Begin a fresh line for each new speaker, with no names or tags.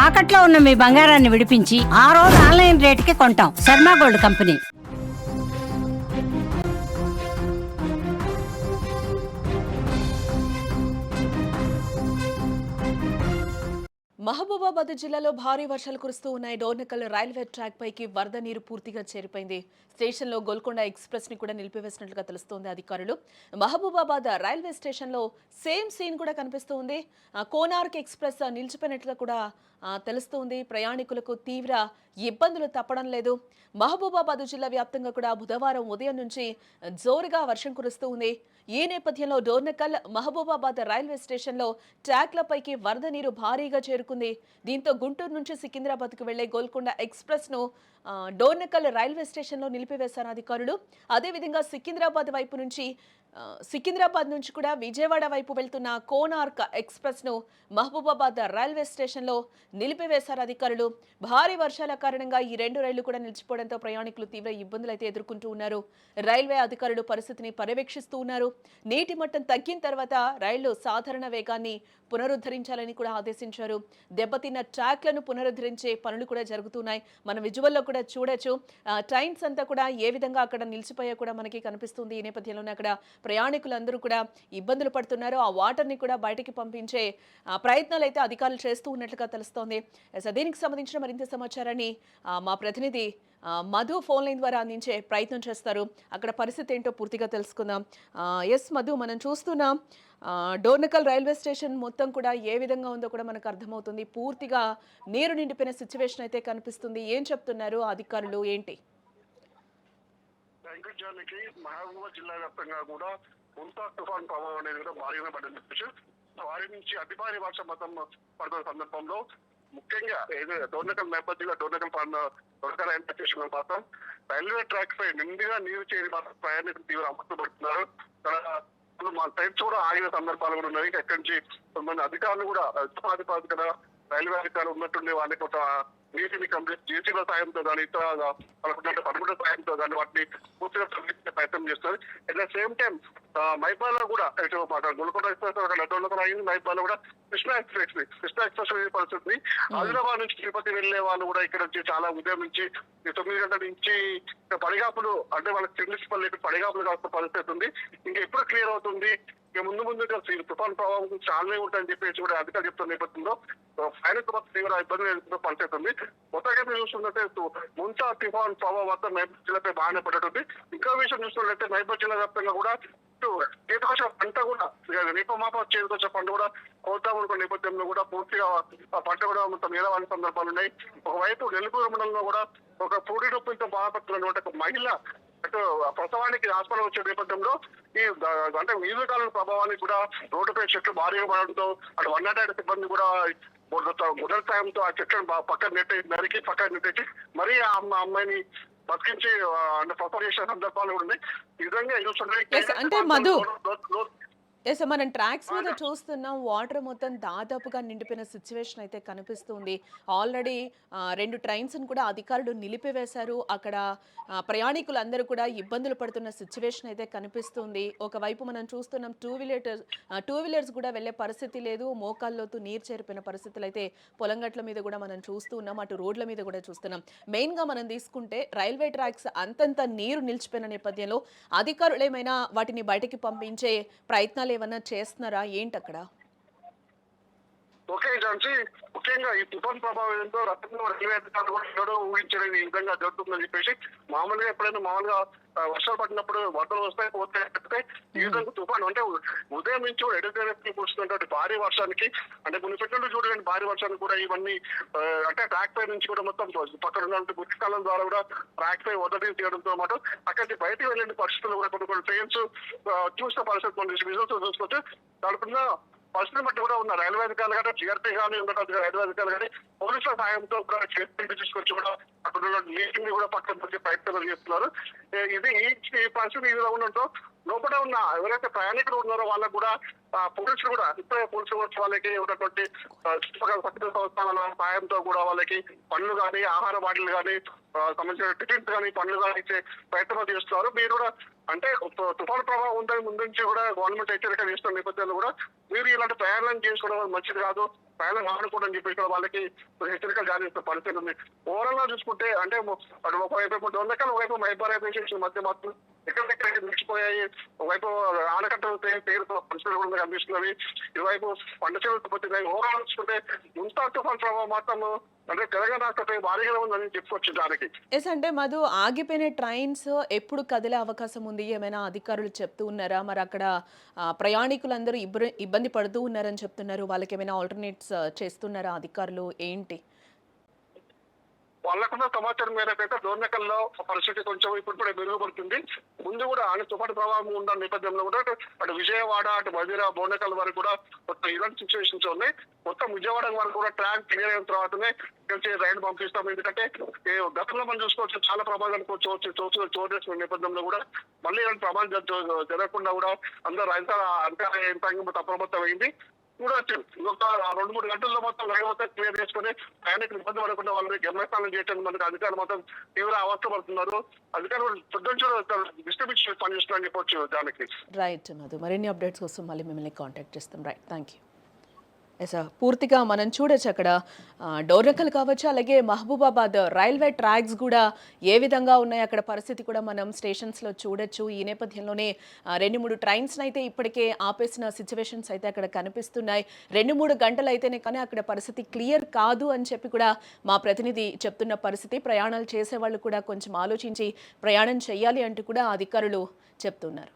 తాకట్లో ఉన్న మీ బంగారాన్ని విడిపించి ఆ రోజు ఆన్లైన్ రేటుకి కొంటాం. Sharma gold company.
మహబూబాబాద్ జిల్లాలో భారీ వర్షాలు కురుస్తూ ఉన్నాయి. డోర్నకల్ రైల్వే ట్రాక్ పైకి వరద నీరు పూర్తిగా చేరిపోయింది. స్టేషన్లో గోల్కొండ ఎక్స్ప్రెస్ ని కూడా నిలిపివేసినట్లుగా తెలుస్తోంది అధికారులు. మహబూబాబాద్ రైల్వే స్టేషన్లో సేమ్ సీన్ కూడా కనిపిస్తుంది. కోనార్క్ ఎక్స్ప్రెస్ నిలిచిపోయినట్లుగా కూడా తెలుస్తోంది. ప్రయాణికులకు తీవ్ర ఇబ్బందులు తప్పడం లేదు. మహబూబాబాద్ జిల్లా వ్యాప్తంగా కూడా బుధవారం ఉదయం నుంచి జోరుగా వర్షం కురుస్తూ ఉంది. ఈ నేపథ్యంలో డోర్నకల్ మహబూబాబాద్ రైల్వే స్టేషన్లో ట్రాక్లపైకి వరద నీరు భారీగా చేరుకుంది. దీంతో గుంటూరు నుంచి సికింద్రాబాద్కు వెళ్లే గోల్కొండ ఎక్స్ప్రెస్ ను డోర్నకల్ రైల్వే స్టేషన్లో నిలిపివేశారు అధికారులు. అదేవిధంగా సికింద్రాబాద్ నుంచి కూడా విజయవాడ వైపు వెళ్తున్న కోనార్క్ ఎక్స్ప్రెస్ ను మహబూబాబాద్ రైల్వే స్టేషన్లో నిలిపివేశారు అధికారులు. భారీ వర్షాల కారణంగా ఈ రెండు రైళ్లు కూడా నిలిచిపోవడంతో ప్రయాణికులు తీవ్ర ఇబ్బందులు అయితే ఎదుర్కొంటూ ఉన్నారు. రైల్వే అధికారులు పరిస్థితిని పర్యవేక్షిస్తూ ఉన్నారు. నీటి మట్టం తగ్గిన తర్వాత రైళ్లు సాధారణ వేగాన్ని పునరుద్ధరించాలని కూడా ఆదేశించారు. దెబ్బతిన్న ట్రాక్లను పునరుద్ధరించే పనులు కూడా జరుగుతున్నాయి. మన విజువల్లో కూడా చూడొచ్చు. ట్రైన్స్ అంతా కూడా ఏ విధంగా అక్కడ నిలిచిపోయా కూడా మనకి కనిపిస్తుంది. ఈ నేపథ్యంలోనే అక్కడ ప్రయాణికులందరూ కూడా ఇబ్బందులు పడుతున్నారు. ఆ వాటర్ని కూడా బయటికి పంపించే ప్రయత్నాలు అయితే అధికారులు చేస్తూ ఉన్నట్లుగా తెలుస్తోంది. దీనికి సంబంధించిన మరింత సమాచారాన్ని మా ప్రతినిధి మధు ఫోన్ లైన్ ద్వారా అందించే ప్రయత్నం చేస్తారు. అక్కడ పరిస్థితి ఏంటో పూర్తిగా తెలుసుకుందాం. ఎస్ మధు, మనం చూస్తున్నాం డోర్నకల్ రైల్వే స్టేషన్ మొత్తం కూడా ఏ విధంగా ఉందో కూడా మనకు అర్థమవుతుంది. పూర్తిగా నీరు నిండిపోయిన సిచ్యువేషన్ అయితే కనిపిస్తుంది. ఏం చెప్తున్నారు అధికారులు, ఏంటి?
మహబూబాబాద్ జిల్లా వ్యాప్తంగా కూడా ముంతా తుఫాన్ ప్రభావం అనేది కూడా భారీగా పడింది. భారీ నుంచి అతి భారీ వర్షం మొత్తం పడుతున్న సందర్భంలో ముఖ్యంగా డోర్నకల్ నేపథ్యంగా డోర్నకల్ రైల్వే స్టేషన్ మాత్రం రైల్వే ట్రాక్ పై నిండుగా నీరు చేరి ప్రయాణికులు తీవ్ర అమర్చబడుతున్నారు. మా ట్రైన్స్ కూడా ఆగిన సందర్భాలు కూడా ఉన్నాయి. ఎక్కడి నుంచి కొంతమంది అధికారులు కూడా ఉత్తమాధికారులు రైల్వే అధికారులు ఉన్నట్టుండే వాళ్ళకి ఒక నీటిని కంప్లీట్ జేసీల సాయంతో కానీ ఇతర వాళ్ళకున్న పదకొండు సాయంతో కానీ వాటిని పూర్తిగా తొలగించే ప్రయత్నం చేస్తారు. అట్ ద సేమ్ టైం మైబాలో కూడా ఇటు గోల్కొండ ఎక్స్ప్రెస్ డోర్నకల్ అయింది. మైబాలో కూడా కృష్ణా ఎక్స్ప్రెస్ పరిస్థితి. ఆదిలాబాద్ నుంచి తిరుపతి వెళ్లే వాళ్ళు కూడా ఇక్కడ వచ్చి చాలా ఉదయం నుంచి 9 గంటల నుంచి పడిగాపులు అంటే వాళ్ళకి చెల్లించుకోలే పడిగాపులు కాస్త పరిస్థితి ఉంది. ఇంకా ఎప్పుడు క్లియర్ అవుతుంది, ఇక ముందు తుఫాన్ ప్రభావం చాలానే ఉంటాయని చెప్పేసి కూడా అధికారులు చెప్తున్న నేపథ్యంలో ప్రయాణికుల తీవ్ర ఇబ్బందులు ఎదుర్కొన్న పరిస్థితి ఉంది. మొత్తంగా మీరు చూస్తున్నట్టే ముంతా తుఫాన్ ప్రభావం వద్ద మైబాద్ జిల్లాపై బాగానే పడుతుంది. ఇంకా విషయం చూస్తున్నట్లయితే మైబాద్ జిల్లా వ్యాప్తంగా కూడా చేతికొచ్చే పంట కూడా రేపమాప చేతికొచ్చే పంట కూడా కోద్దామనుకున్న నేపథ్యంలో కూడా పూర్తిగా ఆ పంట కూడా మొత్తం ఏదవాని సందర్భాలు ఉన్నాయి. ఒకవైపు నెల్లూరు మండలంలో కూడా ఒక పూడి నొప్పితో బాధపడుతున్నటువంటి ఒక మహిళ అటు ప్రసవానికి హాస్పిటల్ వచ్చే నేపథ్యంలో ఈ అంటే ఈదుగాలుల ప్రభావానికి కూడా రోడ్డుపై చెట్లు భారీగా పడడంతో అటు 108 సిబ్బంది కూడా మొదటి సాయంతో ఆ చెట్లను పక్కన నెట్టేసి మరీ ఆ అమ్మాయిని బతికించి అంటే ప్రసారం చేసిన సందర్భాలు కూడా ఉన్నాయి. ఈ విధంగా
మనం ట్రాక్స్ మీద చూస్తున్నాం. వాటర్ మొత్తం దాదాపుగా నిండిపోయిన సిచ్యువేషన్ అయితే కనిపిస్తుంది. ఆల్రెడీ 2 ట్రైన్స్ కూడా అధికారులు నిలిపివేశారు. అక్కడ ప్రయాణికులందరూ కూడా ఇబ్బందులు పడుతున్న సిచ్యువేషన్ అయితే కనిపిస్తుంది. ఒకవైపు మనం చూస్తున్నాం టూ వీలర్స్ కూడా వెళ్లే పరిస్థితి లేదు. మోకాల్లోతు నీరు చేరిపోయిన పరిస్థితులు అయితే పొలంగట్ల మీద కూడా మనం చూస్తున్నాం. అటు రోడ్ల మీద కూడా చూస్తున్నాం. మెయిన్ గా మనం తీసుకుంటే రైల్వే ట్రాక్స్ అంతంత నీరు నిలిచిపోయిన నేపథ్యంలో అధికారులు ఏమైనా వాటిని బయటికి పంపించే ప్రయత్నాలు ఏమన్నా చేస్తున్నారా, ఏంటి అక్కడ?
ఓకే జాన్సీ, ముఖ్యంగా ఈ తుఫాన్ ప్రభావంతో రతంలో రైల్వే అధికారులు కూడా ఎన్నడూ ఊహించలేదు ఈ విధంగా జరుగుతుందని చెప్పేసి. మామూలుగా ఎప్పుడైనా వర్షాలు పడినప్పుడు వరదలు వస్తాయి పోతాయి. ఈ విధంగా తుఫాన్ అంటే ఉదయం నుంచి కూడా ఎడుగు కూర్చున్నటువంటి భారీ వర్షానికి అంటే మునిపెట్టినట్టు చూడండి భారీ వర్షానికి కూడా ఇవన్నీ అంటే ట్రాక్ పై నుంచి కూడా మొత్తం పక్కన ఉన్నటువంటి గుర్తికాలం ద్వారా కూడా ట్రాక్ పై వదలి తీయడంతో పాటు అక్కడికి బయటకు వెళ్ళిన పరిస్థితులు కూడా కొన్ని ట్రైన్స్ చూసిన పరిస్థితి కొన్ని విజువల్స్ చూసుకోవచ్చు. దానిపైన పరిస్థితి బట్టి కూడా ఉన్న రైల్వే అధికారులు కానీ జీఆర్పీ కానీ ఉన్నటువంటి రైల్వే అధికారులు కానీ పోలీసుల సాయంతో కూడా చేతి తీసుకొచ్చి కూడా అక్కడ నీటిని కూడా పక్కన వచ్చే ప్రయత్నాలు చేస్తున్నారు. ఇది ఈ పరిస్థితి ఈ విధంగా ఉండడంతో లోపల ఉన్న ఎవరైతే ప్రయాణికులు ఉన్నారో వాళ్ళకు కూడా పోలీసులు కూడా ఇప్పుడే పోలీసులు వచ్చి వాళ్ళకి ఉన్నటువంటి చుట్టుపక్కల భద్రతా సంస్థల సాయంతో కూడా వాళ్ళకి పనులు కానీ ఆహార బాటిల్ కానీ సంబంధించిన టికెట్స్ కానీ పనులు కానీ ఇచ్చే ప్రయత్నాలు చేస్తున్నారు. మీరు కూడా అంటే తుఫాను ప్రభావం ఉందని ముందు నుంచి కూడా గవర్నమెంట్ హెచ్చరిక చేస్తున్న నేపథ్యంలో కూడా మీరు ఇలాంటి ప్రయాణం చేసుకోవడం మంచిది కాదు. ప్రయాణం ఆడకూడదని చెప్పి ఇక్కడ వాళ్ళకి హెచ్చరికలు జారీ చేసిన పరిస్థితి ఉంది. ఓవరాల్ గా చూసుకుంటే అంటే అటు ఒకవైపు డోర్నకల్, ఒకవైపు మైబార్ మధ్య మొత్తం ఎక్కడికెక్కడ నిలిచిపోయాయి. ఒకవైపు ఆనకట్టలు పేరుతో పరిస్థితులు కూడా కనిపిస్తున్నవి, ఇటువైపు పంట చెరువులు పోతున్నాయి. ఓవరాల్ చూసుకుంటే ముంతా తుఫాన్ ప్రభావం మాత్రం అంటే తెలంగాణ రాష్ట్రంపై భారీగా ఉందని చెప్పుకోవచ్చు దానికి.
ఎస్, అంటే మధు, ఆగిపోయిన ట్రైన్స్ ఎప్పుడు కదిలే అవకాశం ఉంది? ఏమైనా అధికారులు చెప్తూ ఉన్నారా? మరి అక్కడ ప్రయాణికులందరూ ఇబ్బంది పడుతూ ఉన్నారని చెప్తున్నారు. వాళ్ళకి ఏమైనా ఆల్టర్నేట్స్ చేస్తున్నారా అధికారులు? ఏంటి?
వాళ్ళకున్న సమాచారం మేరకు అయితే డోర్నకల్లో పరిస్థితి కొంచెం ఇప్పుడు మెరుగుపడుతుంది. ముందు కూడా ఆయన తుఫాను ప్రభావం ఉన్న నేపథ్యంలో కూడా అటు విజయవాడ, అటు మధిర, బోర్నకల్ వరకు కూడా మొత్తం ఇలాంటి సిచ్యువేషన్స్ ఉన్నాయి. మొత్తం విజయవాడ వరకు కూడా ట్రాక్ క్లియర్ అయిన తర్వాతనే రైలు పంపిస్తాం. ఎందుకంటే గతంలో మనం చూసుకోవచ్చు చాలా ప్రమాదాలు చోటు చేసుకున్న నేపథ్యంలో కూడా మళ్ళీ ఇలాంటి ప్రమాదం జరగకుండా కూడా అందరూ యంత్రాంగం అప్రమత్తం అయింది. చూడొచ్చు ఒక 2-3 గంటల్లో మొత్తం రైలు మొత్తం క్లియర్ చేసుకుని ప్రయాణికులు ఇబ్బంది పడకుండా వాళ్ళని గమ్యస్థానం చేయడానికి మనకి అధికారులు మొత్తం తీవ్ర అవస్థ పడుతున్నారు. అధికారులు డిస్ట్రిబ్యూషన్ పనిచేస్తున్నారని చెప్పొచ్చు దానికి.
రైట్ మధు, మరిన్ని అప్డేట్స్ కోసం మళ్ళీ మిమ్మల్ని కాంటాక్ట్ చేస్తాం. Right, thank you. ఎస్, పూర్తిగా మనం చూడొచ్చు అక్కడ డోర్నకల్ కావచ్చు, అలాగే మహబూబాబాద్ రైల్వే ట్రాక్స్ కూడా ఏ విధంగా ఉన్నాయి అక్కడ పరిస్థితి కూడా మనం స్టేషన్స్లో చూడొచ్చు. ఈ నేపథ్యంలోనే 2-3 ట్రైన్స్ని అయితే ఇప్పటికే ఆపేసిన సిచ్యువేషన్స్ అయితే అక్కడ కనిపిస్తున్నాయి. 2-3 గంటలు అయితేనే కానీ అక్కడ పరిస్థితి క్లియర్ కాదు అని చెప్పి కూడా మా ప్రతినిధి చెప్తున్న పరిస్థితి. ప్రయాణాలు చేసేవాళ్ళు కూడా కొంచెం ఆలోచించి ప్రయాణం చేయాలి అంటూ కూడా అధికారులు చెప్తున్నారు.